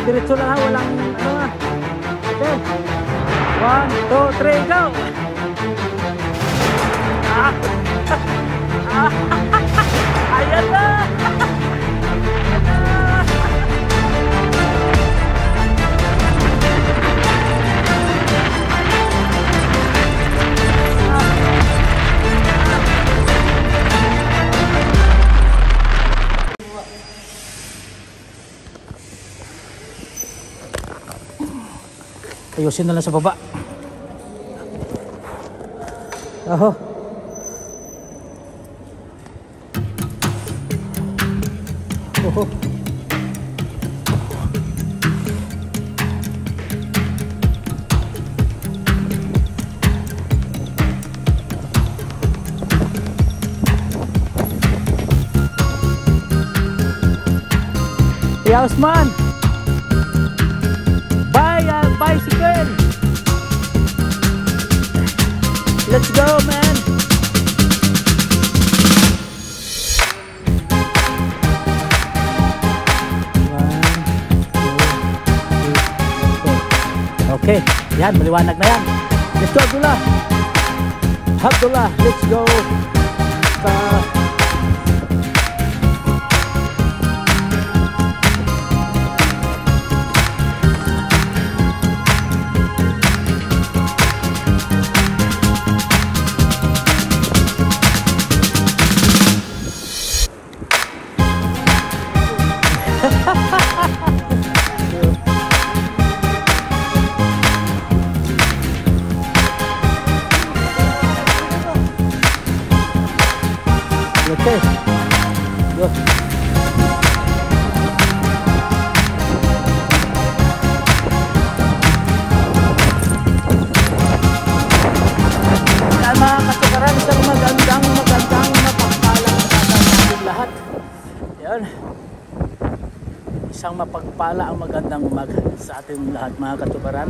diretso lang ha, walang ano ha. Okay. 1, 2, 3, go! Ayan na! Ayusin na lang sa baba. Aho. Oho. Ya Usman. Bicycle. Let's go, man. Okay, yan, maliwanag na yan. Let's go, Abdullah. Abdullah, let's go. Okay. Go. Yan mga katukaran, isang magandang mapagpalang natin lahat. Yan. Isang mapagpala ang magandang sa ating lahat mga katukaran.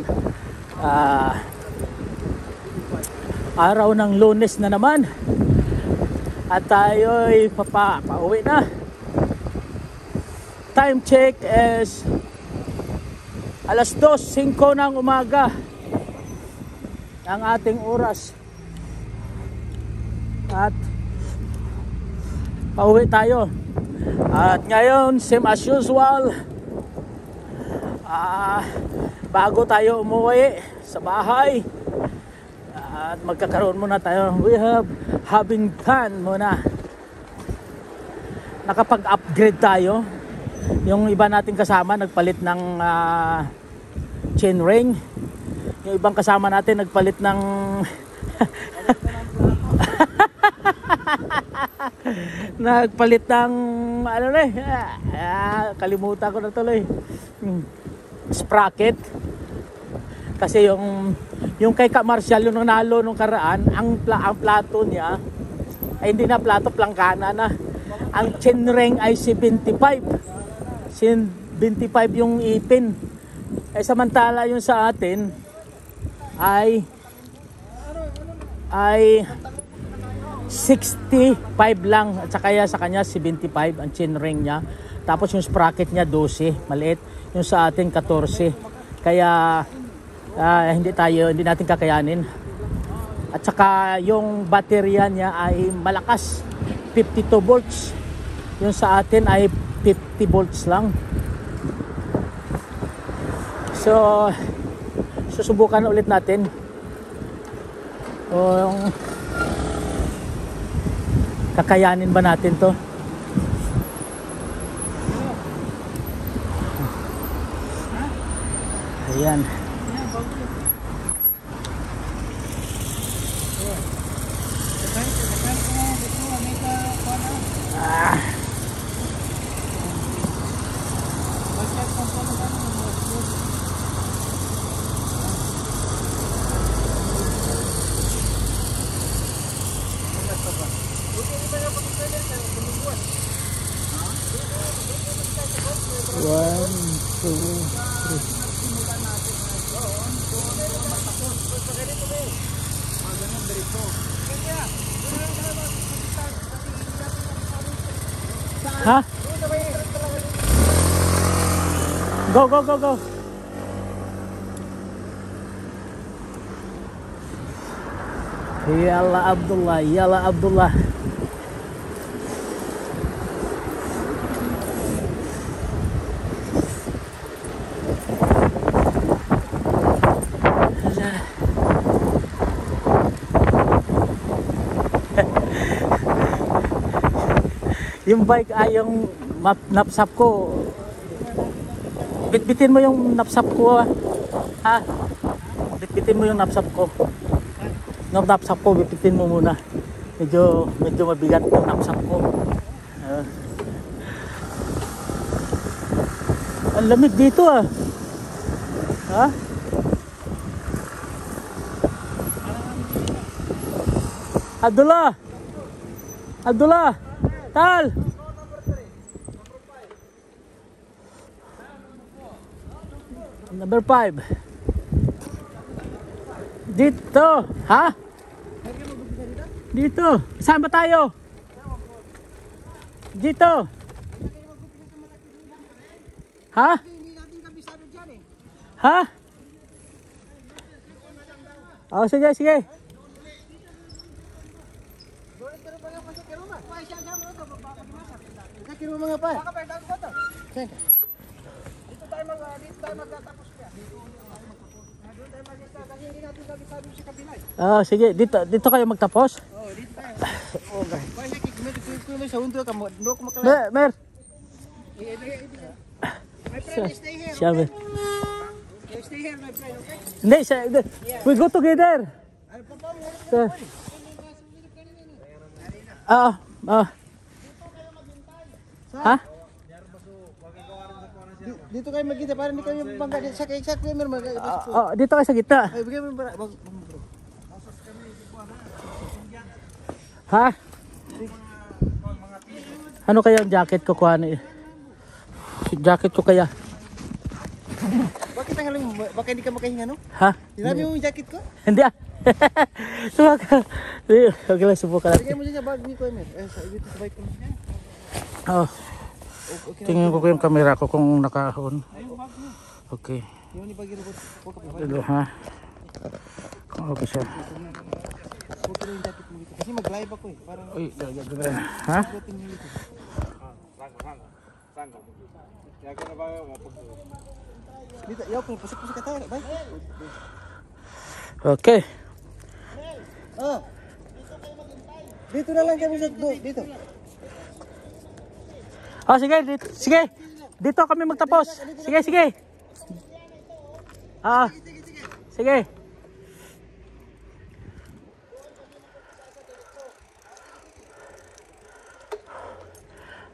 Araw ng Lunes na naman. At tayo'y pauwi na. Time check is alas 2:05 ng umaga ang ating oras. At pauwi tayo. At ngayon, same as usual, bago tayo umuwi sa bahay, at magkakaroon muna tayo, having fun muna. Nakapag-upgrade tayo. Yung iba nating kasama nagpalit ng chain ring. Yung ibang kasama natin nagpalit ng nagpalit ng ano na kalimutan ko na tuloy, sprocket. Kasi yung kay Ka Marcial, yung nanalo nung karaan, ang plato niya ay hindi na plato, plangkana na. Ang chain ring ay 75 yung ipin. Ay samantala yung sa atin ay 65 lang, at saka sa kanya 75 ang chain ring niya. Tapos yung sprocket niya 12, maliit. Yung sa atin 14. Kaya hindi natin kakayanin. At saka yung baterya niya ay malakas, 52 volts. Yung sa atin ay 50 volts lang. So susubukan ulit natin kung kakayanin ba natin to. Ayan. Ha? Go, go, go, go. Yalla Abdullah, yalla Abdullah. Yung bike ay yung napsap ko. Bitbitin mo yung napsap ko, ha? Bitbitin mo yung napsap ko. Yung napsap ko, bitbitin mo muna. Medyo mabigat yung napsap ko. Ang lamig dito, ah. Ha? Abdullah! Abdullah! Tal! Number 5. Dito, ha? Dito. Saan ba tayo? Dito. Ha? Ha? Oh, sige, sige. Mga pa. Dito tayo magtatapos pa. Doon tayo mag-isa kasi hindi natin sabi sa kabila. Oh, sige, dito kayo magtapos. Oh, dito tayo. Okay. Kasi kung sa undo ka mo, bro ko makala. Mer. My friend, stay here. Sabi. Stay here, my friend, okay? Hindi, we go together. Ano pa mo? Sir. Ha? Dito kayo magkita para hindi kayo bangga sa kay sa creamer Dito kayo sa gitna. Ay, bigay mo bro. Ha? Ano kaya ang jacket ko kuha na? Jacket ko kaya? Bakit ang alam mo? Baka hindi ka makahinga, no? Ha? Tinabi mo yung jacket ko? Hindi ah. Subukan. Okay lang, subukan Bigay natin. mo dyan sa bag ni ko, Emer. Dito sa bike ko. Oh. Tingnan ko yung camera ko kung naka-on. Okay. Yung ni bagi robot. Ito ha. Okay siya. Okay yung jacket mo dito. Kasi mag-live ako eh. Parang Uy, ha? dating dito. Dito, yaw ko. Pasok sa katara. Bye. Okay. Dito na lang kami sa dito. Oh, sige, sige. Dito kami magtapos. Sige, sige. Sige.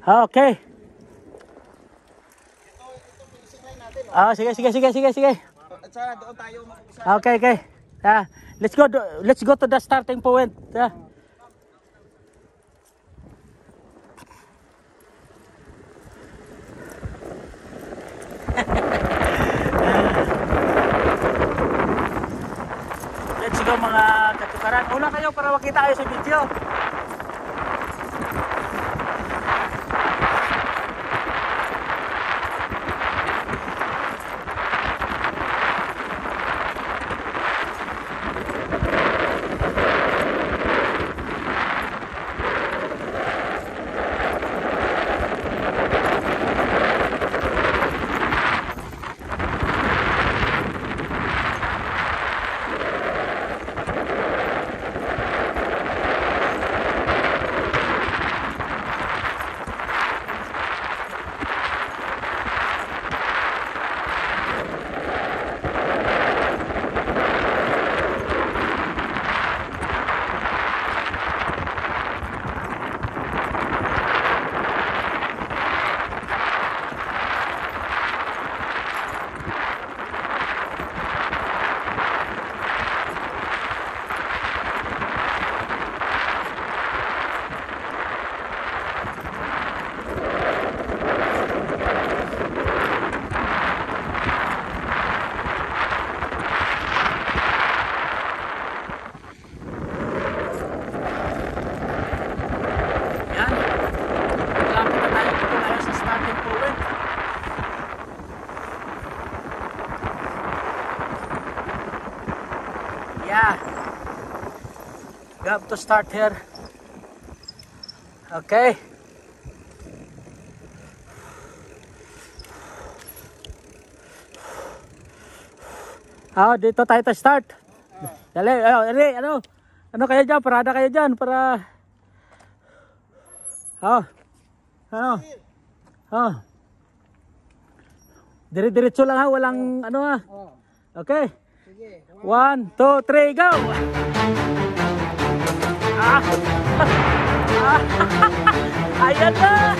Okay. Sige. At sana doon tayo mag-isa. Okay. Let's go to the starting point. Let's go mga katukaran. Una kayo para makita kayo sa video. We have to start here. Okay. Dito tayo start. Dali, ano kayo dyan? Parada kayo dyan para... Dire-diretso lang ha, walang ano ha. Okay. Sige. 1, 2, 3, go! Ayan na!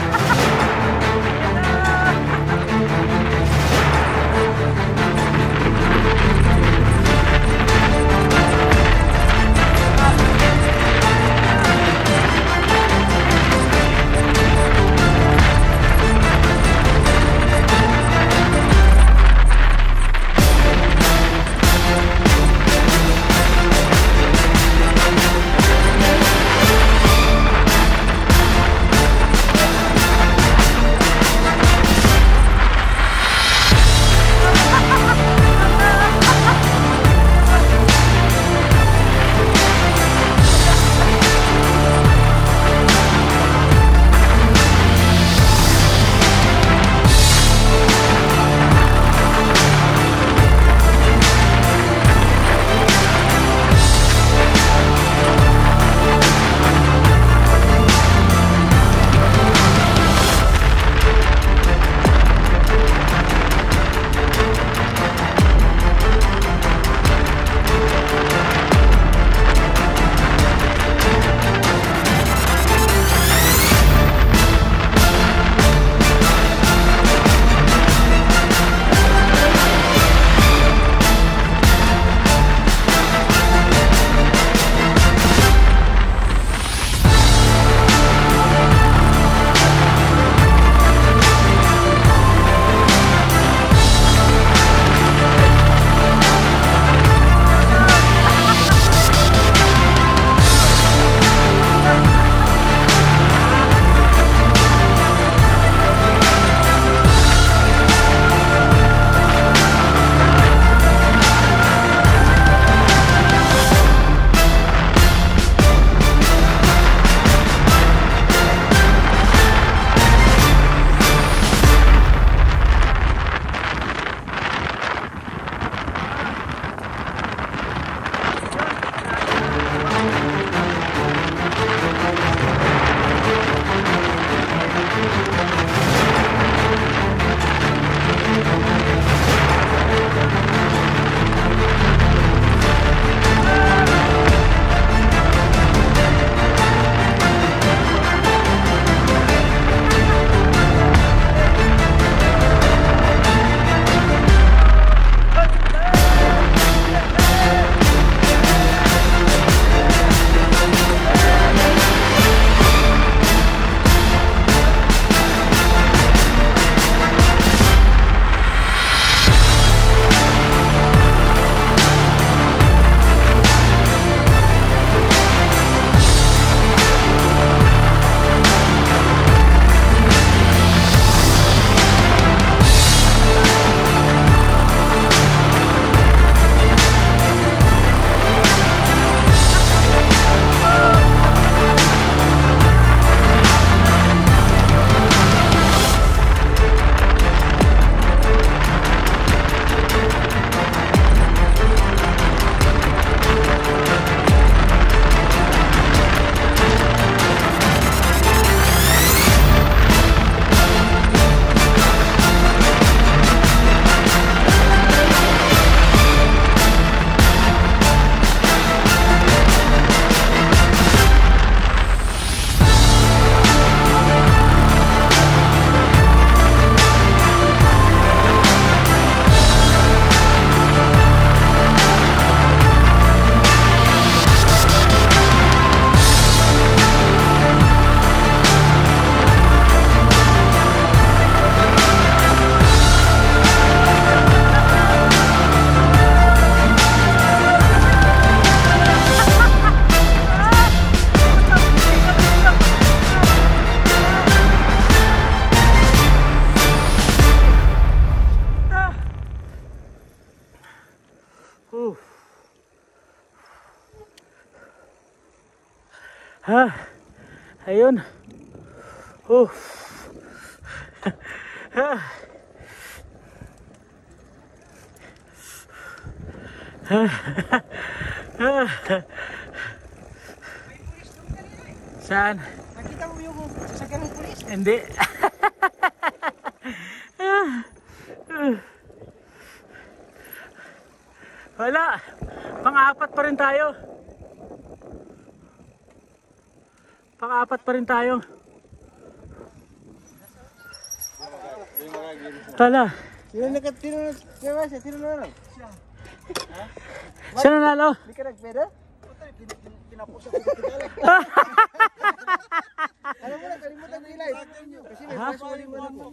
Ayun. Saan? Nakita mo yung sasakyan ng pulis? Hindi. Wala. Pang-apat pa rin tayo. Pang-apat pa rin tayo. Tala. Sino nanalo? Sino nanalo? Hindi ka nagpeda? Pinapos ako sa tigala. Alam mo na, kalimutan ko ilay. Kasi may password mo lang po.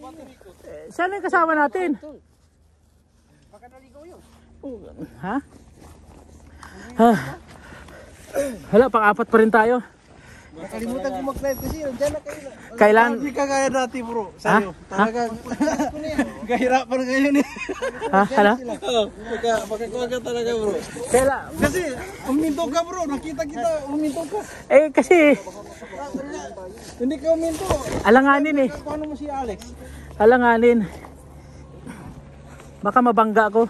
Saan yung kasama natin? Baka naligaw yun. Ha? Wala, pang-apat pa rin tayo. Nakalimutan ko mag-live kasi nandiyan na kayo. Kailan? Hindi ka kaya dati bro. Sa'yo. Talagang kahirapan ngayon eh. Ha? Hala? Baka ka talaga bro. Kailan? Kasi uminto ka bro. Nakita kita uminto ka. Eh, kasi Hindi ka uminto. alanganin eh. Paano mo si Alex? Alanganin. Baka mabangga ko.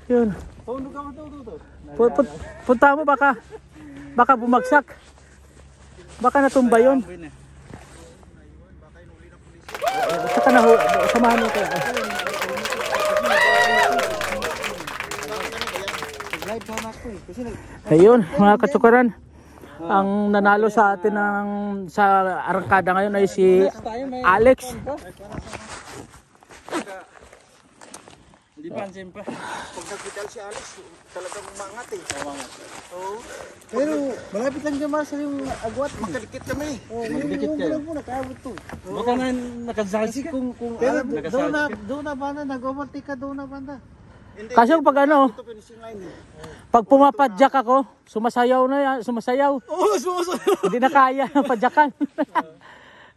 Yun. Pauno ka to. Punta mo baka bumagsak. Baka natumba yun. Saka na samahan mo kayo. Live sana ako eh. Kasi Ayun, mga katsukaran. Ang nanalo sa atin sa arangkada ngayon ay si Alex. Hindi pansin pa. Pag nagpidal si Alex, talagang umangat eh. Oo. Pero malapit lang dyan Marcel yung agwat. Magkadikit kami. Magkadikit kayo. Yung nakaabot to. Baka na nakasakit ka. Kung Pero doon na banda, nag-overtake ka doon na banda. Kasi pag ano, Ito finishing line eh. pag pumapadyak ako, sumasayaw na yan, sumasayaw. Oo, sumasayaw. Hindi na kaya padyakan.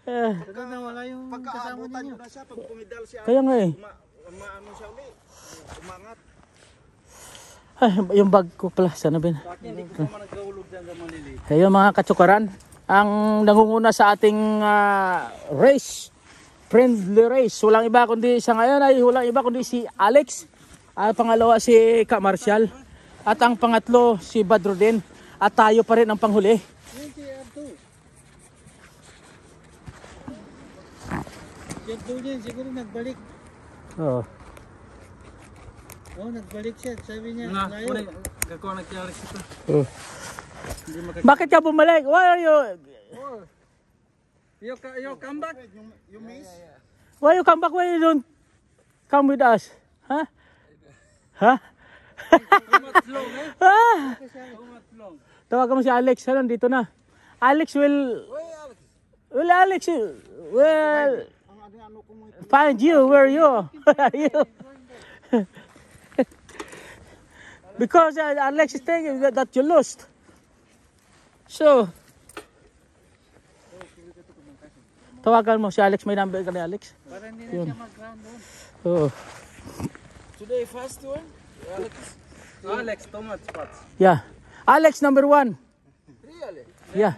Pero nawala yung kasama ninyo. Na siya, pag pumidal si Alex, Kaya nga eh. umaano siya ulit. Umangat. Ay, yung bag ko pala, sana bin. Hindi ko naman nagkahulog dyan sa Manili. Ayun mga katsukaran, ang nangunguna sa ating race, friendly race. Walang iba kundi sa ngayon ay walang iba kundi si Alex. Ang pangalawa si Ka Marcial. At ang pangatlo si Badrudin. At tayo pa rin ang panghuli. Yan doon yan, siguro nagbalik. Oh. Oo, nagbalik siya. Sabi niya, Nga, layo. muna, kakuha nagkiarik ito. Oh. Hindi maka... Bakit ka bumalik? Why are you You come back? You miss? Why you come back? Why you don't come with us? Huh? Huh? Too much long eh? Ah! Too much long. Tawagan mo si Alex. Ano, dito na. Alex will find you where you you. Because Alex is thinking that you lost. So, tawagan mo si Alex. May number ka ni Alex? Para hindi na siya mag-ground doon. Oo. Today, fast one? Alex, too much spots. Yeah. Alex number 1. Really? Yeah.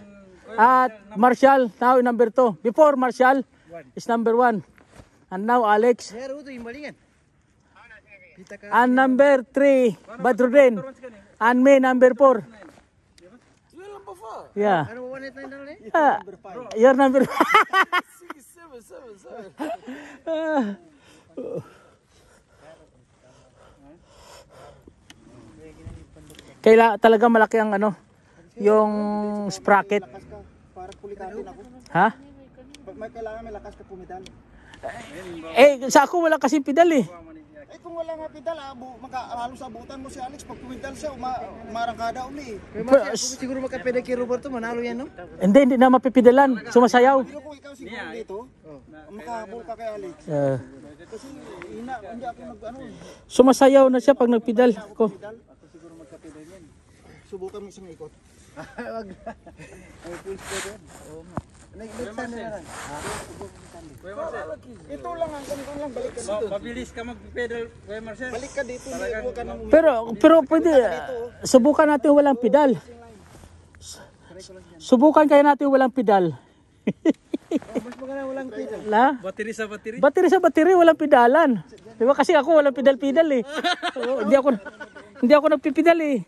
At Marshall now number 2. Before Marshall is number 1. And now Alex. Meron ito yung balingan. Kita ka. And number 3 Badrudin. And me number 4. Yun lang pa fa. Yeah. Ano ba na tayo na ulit? Your number 7. Kaila talaga malaki ang ano, yung sprocket. Lakas ka. Para kulikatin ako. Ha? Pag may kailangan, may lakas ka pumidal. Eh, sa ako wala kasi pedal eh. Eh kung wala nga pedal, halos abutan mo si Alex. Pag pumidal siya, umarangkada uli. Siguro makapedal kay Roberto, manalo yan no? Hindi na mapipidalan. Sumasayaw. Pero kung ikaw siguro dito, makahabol ka kay Alex. Kasi hindi ako nag-ano. Sumasayaw na siya pag nagpedal ko. Pedal, ako siguro magkapedal yan. Subukan mo isang ikot. Wag na. Ay, full speed yan. Oo nga. Ito lang ang ganito lang, balik ka dito. Mabilis ka mag-pedal, Kuya Marcel. Balik ka dito, huwag ka nang Pero pwede subukan natin walang pedal. Subukan kaya natin walang pedal. Mas maganda walang pedal. La? Battery sa battery. Battery sa battery, walang pedalan. Di ba kasi ako walang pedal-pedal eh. Oo, hindi ako nagpipedal eh.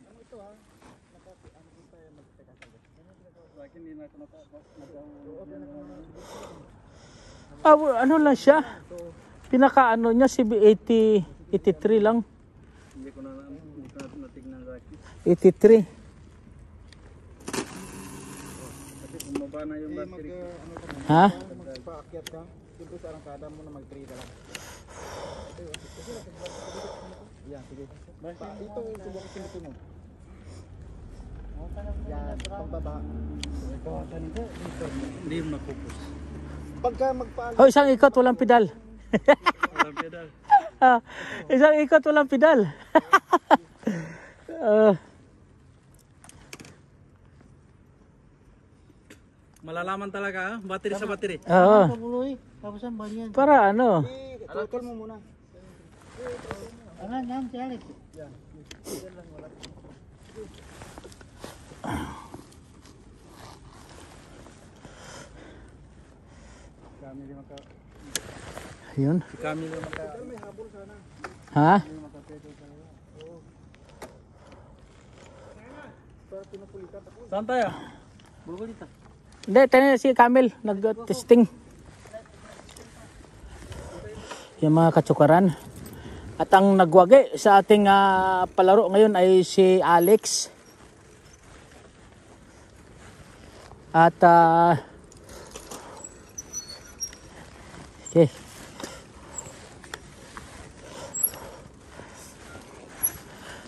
Ano lang siya? Pinaka ano niya, CB80, 83 lang. Hindi ko natignan lagi. 83. Kasi bumaba na yung battery ko. Ha? Paakyat ka. Dito sa arangkada mo na mag-3 ka lang. Yan, sige. Dito, subok sinito mo. Yan, pagbaba. Hindi yung mag-focus. Pagka magpaano. Oh, isang ikot walang pedal. Walang pedal. Isang ikot walang pedal. Malalaman talaga ha? Battery sa battery. Oo. Kabuloy. Tapos ang banyan. Para ano? Tutol mo muna. Yan, si Alex. Yun. Si Camilo Ha? Saan tayo? Bulgo dito. Hindi, tayo si Camel. Nag-testing. Yung mga katsukaran. At ang nagwagi sa ating palaro ngayon ay si Alex. At okay.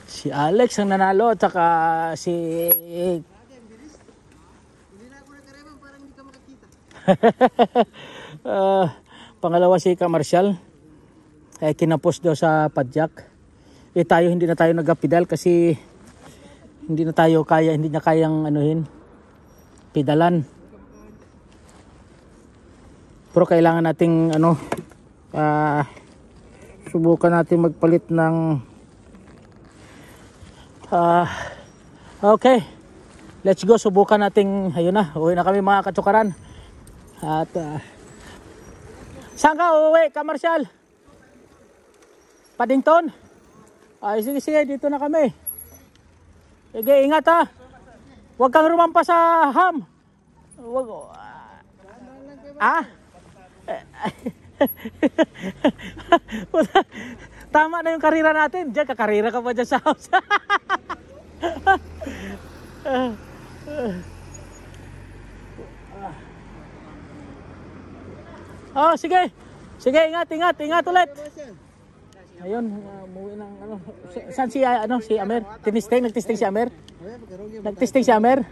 Si Alex ang nanalo at saka si pangalawa si Kamarsyal ay kinapos daw sa padyak. Tayo hindi na tayo nagapedal kasi hindi niya kayang anuhin pedalan. Pero kailangan nating subukan natin magpalit ng okay. Let's go, subukan nating ayun na, uwi na kami mga katsukaran. At saan ka uwi, Kamarsyal? Paddington? Ay, sige, dito na kami. Sige, ingat ha. Huwag kang rumampa sa ham. Huwag. Tama na yung karira natin. Diyan, kakarira ka pa dyan sa house. Oh, sige. Sige, ingat ulit. Ayun, umuwi ng saan si si Amer? Nagtesting si Amer? Nagtesting si Amer?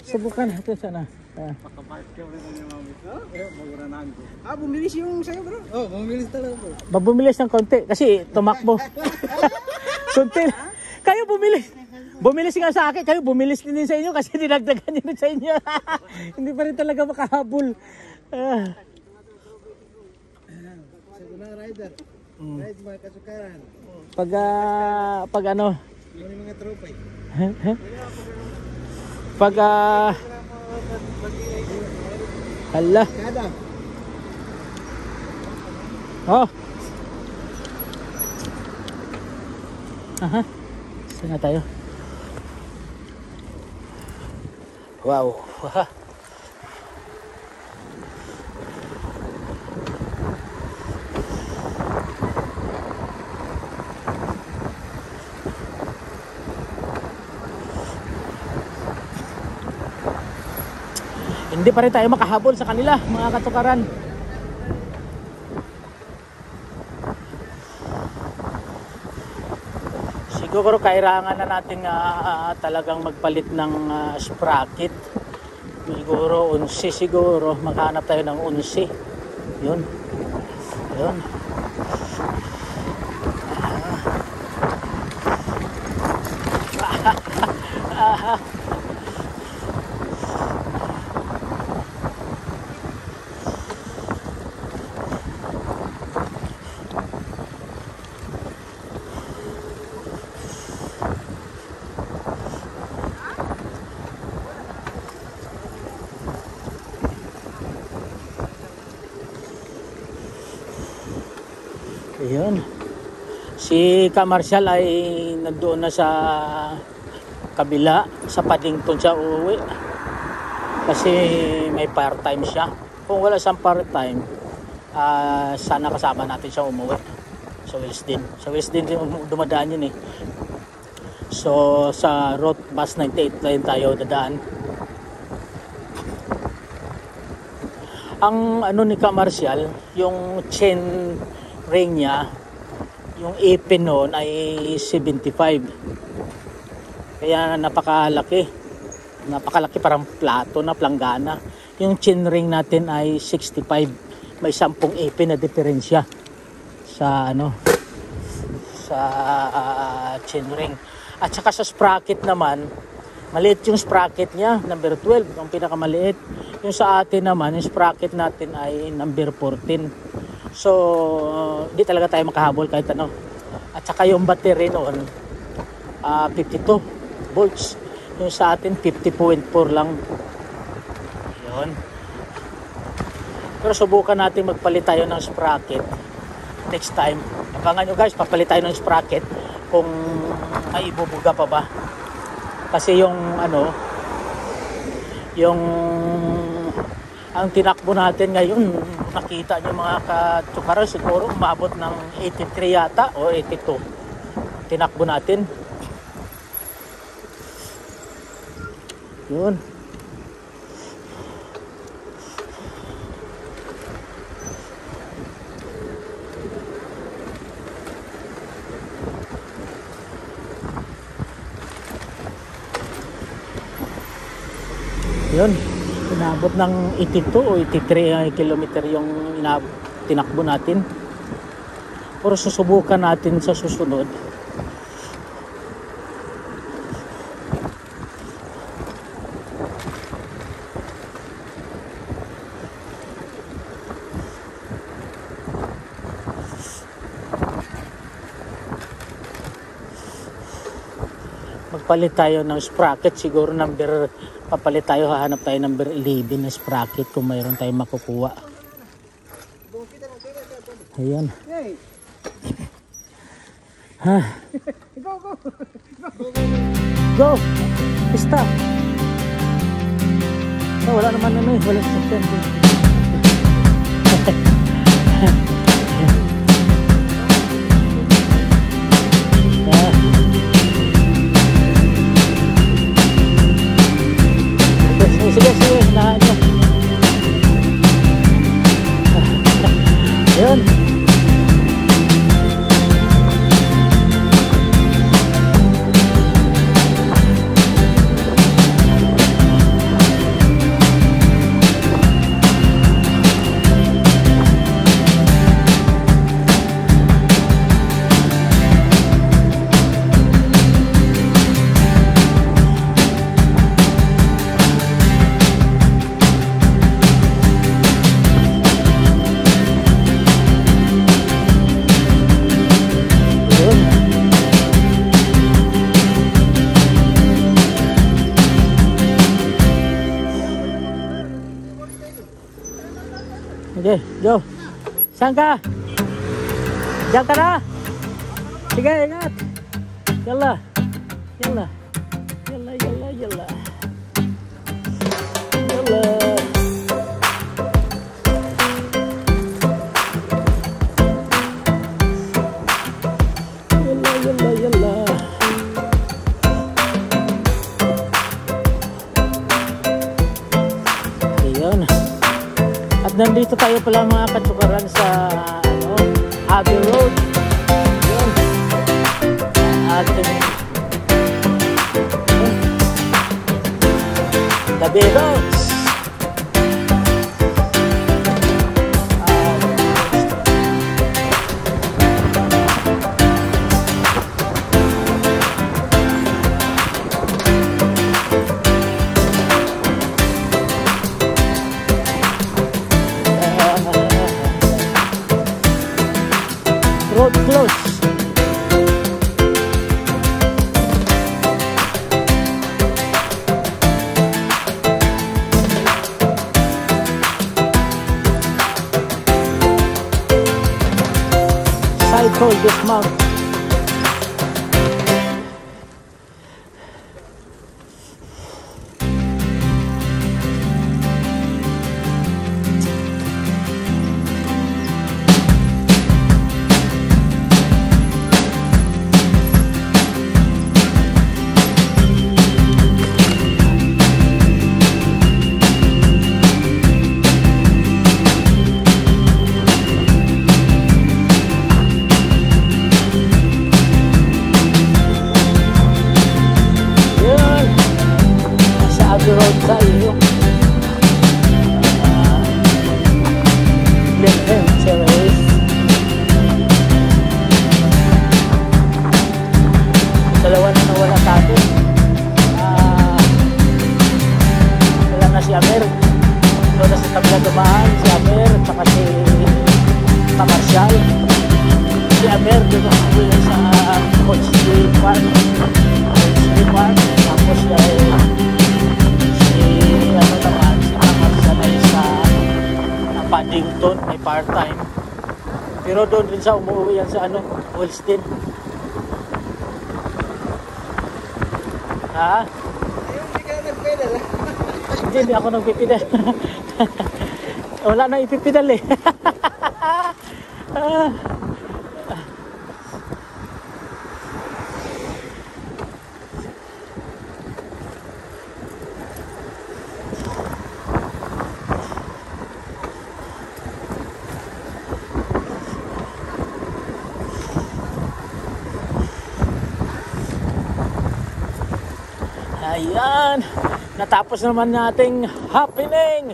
Subukan natin sana. Bumilis yung sayo bro. Oh, bumilis talaga bro. Bumilis ng konti kasi tumakbo. Konti. Kayo bumilis. Bumilis nga sa akin, kayo bumilis din sa inyo kasi dinagdagan niyo sa inyo. Hindi pa rin talaga makahabol. Rider. Ride mga kasukaran. Pag ano? Ano mga tropa eh? Pag hala. Kada. Oh. Aha. Saan na tayo? Wow. Hindi pa rin tayo makahabol sa kanila, mga katukaran. Siguro kailangan na nating talagang magpalit ng sprocket. Siguro 11 siguro, maghanap tayo ng 11. Yun. Yun. Ayun. Si Ka Marcial ay nandoon na sa kabila, sa Paddington siya uuwi. Kasi may part-time siya. Kung wala siyang part-time, sana kasama natin siya umuwi sa Willesden. Sa Willesden dumadaan yun eh. So sa route bus 98 line tayo dadaan. Ang ano ni Ka Marcial, yung chain ring niya, yung ipin noon ay 75. Kaya napakalaki. Napakalaki, parang plato na planggana. Yung chain ring natin ay 65. May 10 ipin na diferensya sa ano, sa chain ring. At saka sa sprocket naman, maliit yung sprocket niya, number 12, ang pinakamaliit. Yung sa atin naman, yung sprocket natin ay number 14. So, di talaga tayo makahabol kahit ano. At saka yung battery noon, 52 volts. Yung sa atin, 50.4 lang. Yun. Pero subukan natin magpalit tayo ng sprocket next time. Abangan nyo guys, papalit tayo ng sprocket kung may ibubuga pa ba. Kasi yung ano, yung ang tinakbo natin ngayon, nakita nyo mga katsukaran, siguro umabot ng 83 yata o 82 tinakbo natin. Yun. Yun, inabot ng 82 o 83 kilometer yung tinakbo natin. Pero susubukan natin sa susunod. Magpalit tayo ng sprocket, siguro papalit tayo, hahanap tayo number 11 na sprocket kung mayroon tayong makukuha. Ayan. Ha. Go. Stop. Oh, wala naman ano eh, wala sasakyan. Sige, hinahaan nyo. Ayun. Okay, go. Saan ka? Diyan ka na? Sige, ingat. Yalla. Yalla. Yalla, yalla, yalla. Yalla. Yalla, yalla, yalla. Ayan. At nandito tayo pala mga katsukaran sa ano, Abbey Road. Yun. Ating Abbey Road. Road close. I told this month. Road tayo. Glenham Terrace. Dalawa na nawala sa atin. Wala na si Amer. Doon na sa tabla dumaan. Si Amer at saka si Kamarsyal. Si Amer doon na sa Coach Park. Tapos siya ano naman, si Kamarsyal ay sa Paddington, may part-time. Pero doon rin sa umuwi yan sa ano, Holstein. Ha? Hindi ka nagpedal. Hindi ako nagpipidal. Wala na ipipidal eh. Ayan, natapos naman nating happening.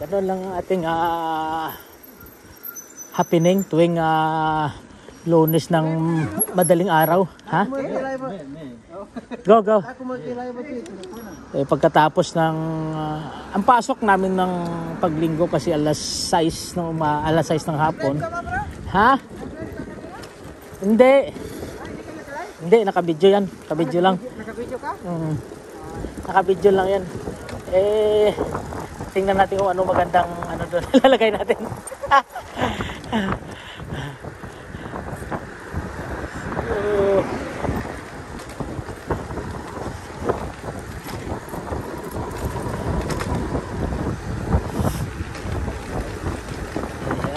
Ganun lang ang ating happening tuwing Lunes ng madaling araw. Ha? Go, go. Pagkatapos ng ang pasok namin ng paglinggo kasi alas 6 ng hapon. Ha? Hindi. Hindi, nakabidyo yan. Nakabidyo lang. Nakabidyo ka? Nakabidyo lang yan. Tingnan natin kung ano magandang ano doon. Lalagay natin.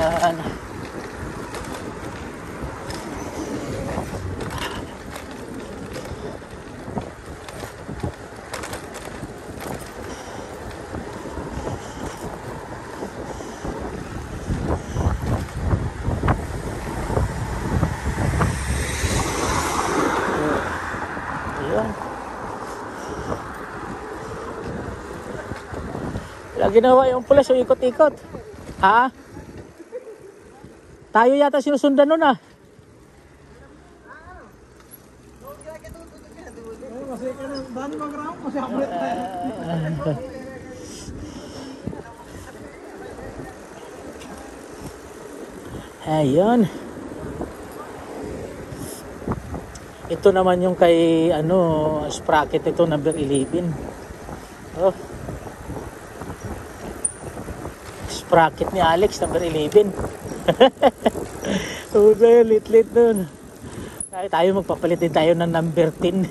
Ayan. Ginawa yung pulis o ikot-ikot. Ha? Tayo yata sinusundan nun ah. Ayun. Ito naman yung kay sprocket ito number 11. Oh. Sprocket ni Alex number 11. Uday, lit-lit dun. Tayo magpapalit din tayo ng number 10.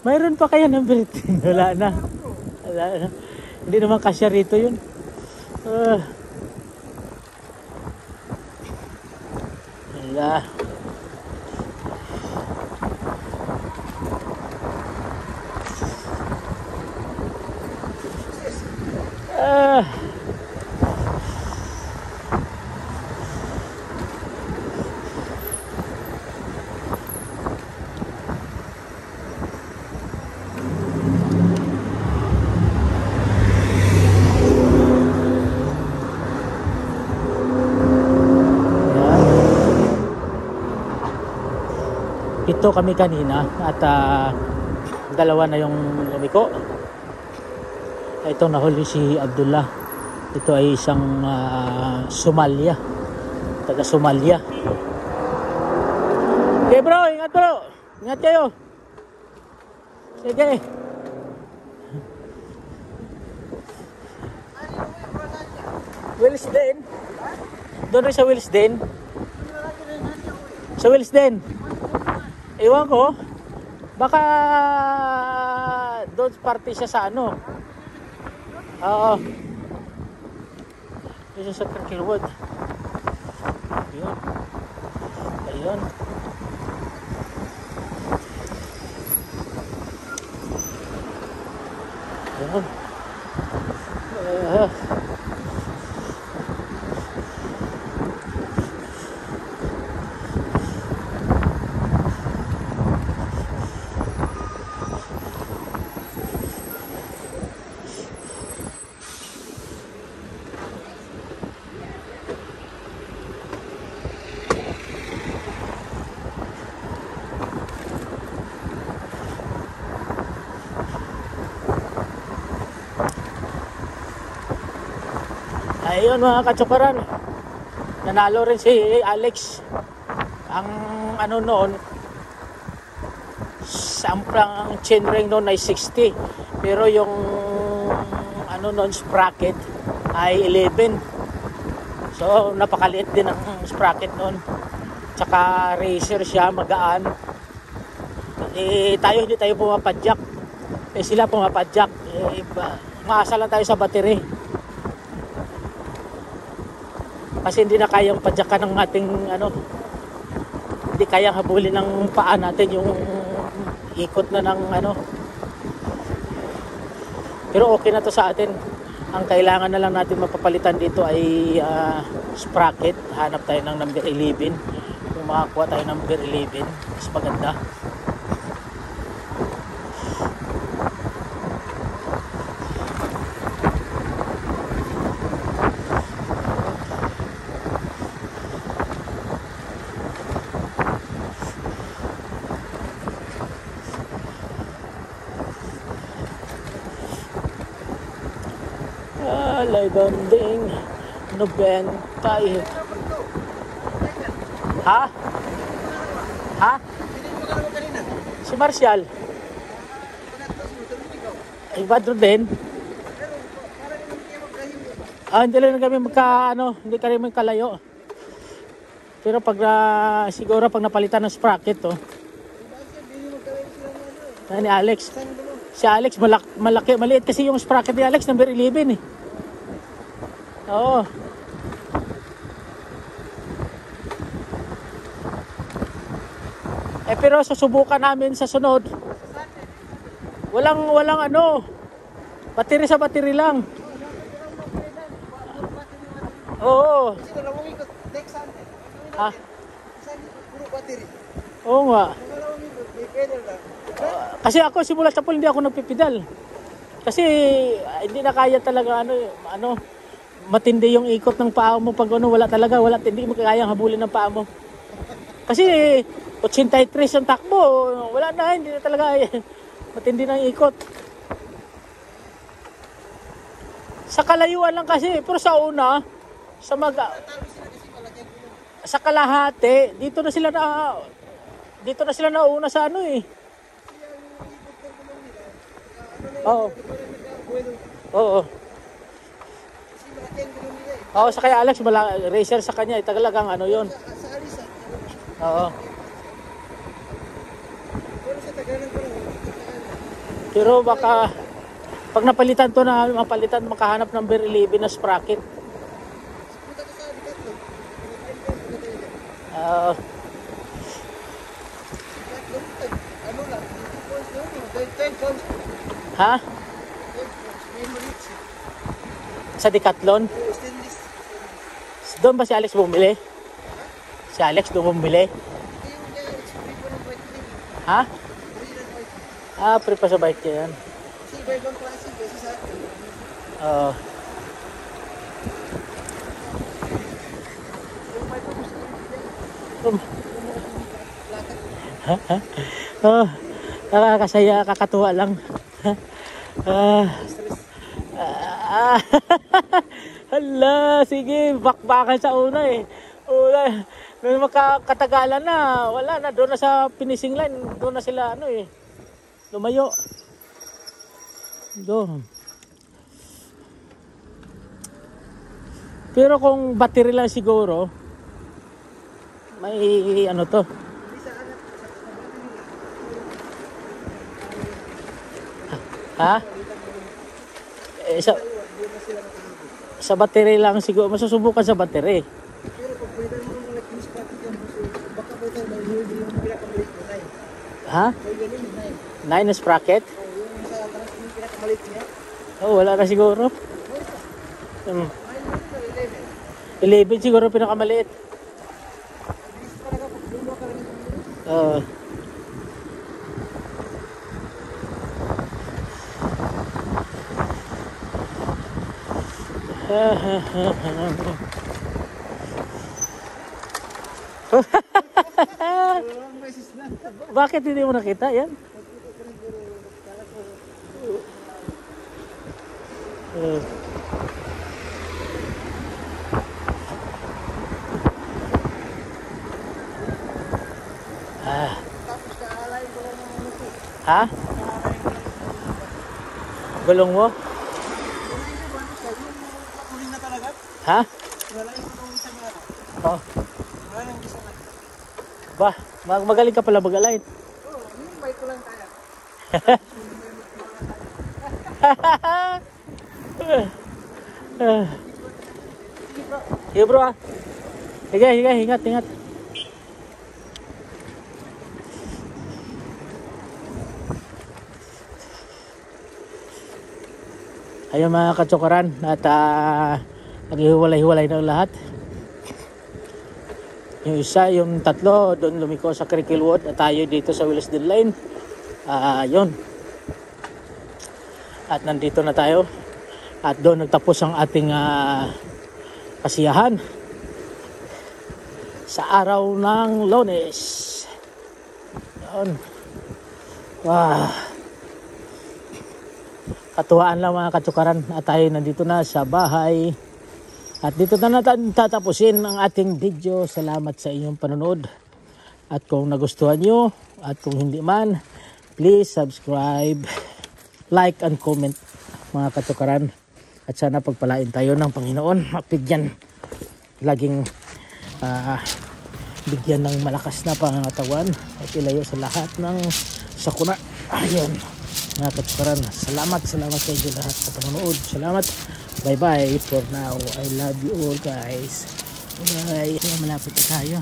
Mayroon pa kaya number 10? Wala na. Wala na. Hindi naman kasya rito yun. Wala. Ito kami kanina at dalawa na yung lumiko. Ito nahuli si Abdullah. Ito ay isang Somalia. Taga Somalia. Okay bro, ingat bro. Ingat kayo. Sige. Willis din. Doon rin sa wheels din. Sa wheels din. Ewan ko. Baka doon parte siya sa ano. Oo. Doon sa Kirkwood. Ayun. Ayun. Ayun. Ayun mga katsukaran, nanalo rin si Alex. Ang ano noon, ang chainring noon ay 60, pero yung ano noon sprocket ay 11. So napakaliit din ang sprocket noon. Tsaka racer siya, magaan. Tayo hindi tayo pumapadyak. Sila pumapadyak. Maasa lang tayo sa battery. Kasi hindi na kayang padyakan ng ating ano, hindi kayang habulin ng paa natin yung ikot na ng ano. Pero okay na to sa atin. Ang kailangan na lang natin mapapalitan dito ay sprocket. Hanap tayo ng number 11. Kung makakuha tayo ng number 11, mas maganda. Alay banding 90. Ha? Ha? Si Marcial. Iba doon din. Hindi lang kami hindi kami magkalayo. Pero pag siguro pag napalitan ng sprocket to. Ni Alex. Si Alex malaki, maliit kasi yung sprocket ni Alex, number 11 eh. Oo. Pero susubukan namin sa sunod. Walang ano. Battery sa battery lang. Oo. Ha? Oo nga. Kasi ako simula sa pool hindi ako nagpipedal. Kasi hindi na kaya talaga ano matindi yung ikot ng paa mo pag wala hindi mo kayang habulin ng paa mo. Kasi 83 yung takbo, wala na, hindi na talaga matindi na yung ikot. Sa kalayuan lang kasi, pero sa una, sa kalahati, dito na sila nauna sa ano eh. Oo. Oo. Oo, sa kaya Alex, racer sa kanya, talagang ano yun. Oo. Pero baka, pag napalitan to makahanap ng number 11 na sprocket. Ha? Sa Decathlon? Doon ba si Alex bumili? Si Alex doon bumili? Ha? Pre pa sa bike yan. Oo. Nakakasaya, kakatuwa lang. Hala, sige, bakbakan sa una eh. May makakatagalan na, wala na, doon na sa finishing line, doon na sila lumayo. Doon. Pero kung battery lang siguro, may ano to. Ha? Eh, sa battery lang siguro, masusubukan sa battery. Pero pag pwede mo lang like yung sprocket yan, baka pwede mo yung pinakamalit mo, 9. Ha? So yun yung 9. 9 na sprocket? Yung sa talas yung pinakamalit niya. Oh, wala na siguro. 11 siguro pinakamaliit. Oo. Bakit hindi mo nakita yan? Ha? Gulong mo? Kunin na talaga? Ha? Wala yung isa niya. Oh. Wala yung isa na. Ba, magaling ka pala mag-align. Oo, yung bike ko lang kaya. Sige bro ah. Sige, ingat. Ayun mga katsukaran at naghihiwalay-hiwalay na lahat. Yung isa, yung tatlo doon lumiko sa Cricklewood at tayo dito sa Willesden Lane. Yun. At nandito na tayo. At doon nagtapos ang ating kasiyahan sa araw ng Lunes. Yun. Wow. Katuwaan lang mga katsukaran at tayo nandito na sa bahay. At dito na natin tatapusin ang ating video. Salamat sa inyong panonood. At kung nagustuhan nyo at kung hindi man, please subscribe, like and comment mga katsukaran. At sana pagpalain tayo ng Panginoon. Mapigyan laging bigyan ng malakas na pangangatawan at ilayo sa lahat ng sakuna. Ayun mga katsukaran, salamat sa inyo lahat sa panonood. Salamat, bye bye for now. I love you all guys. Bye, malapit na tayo.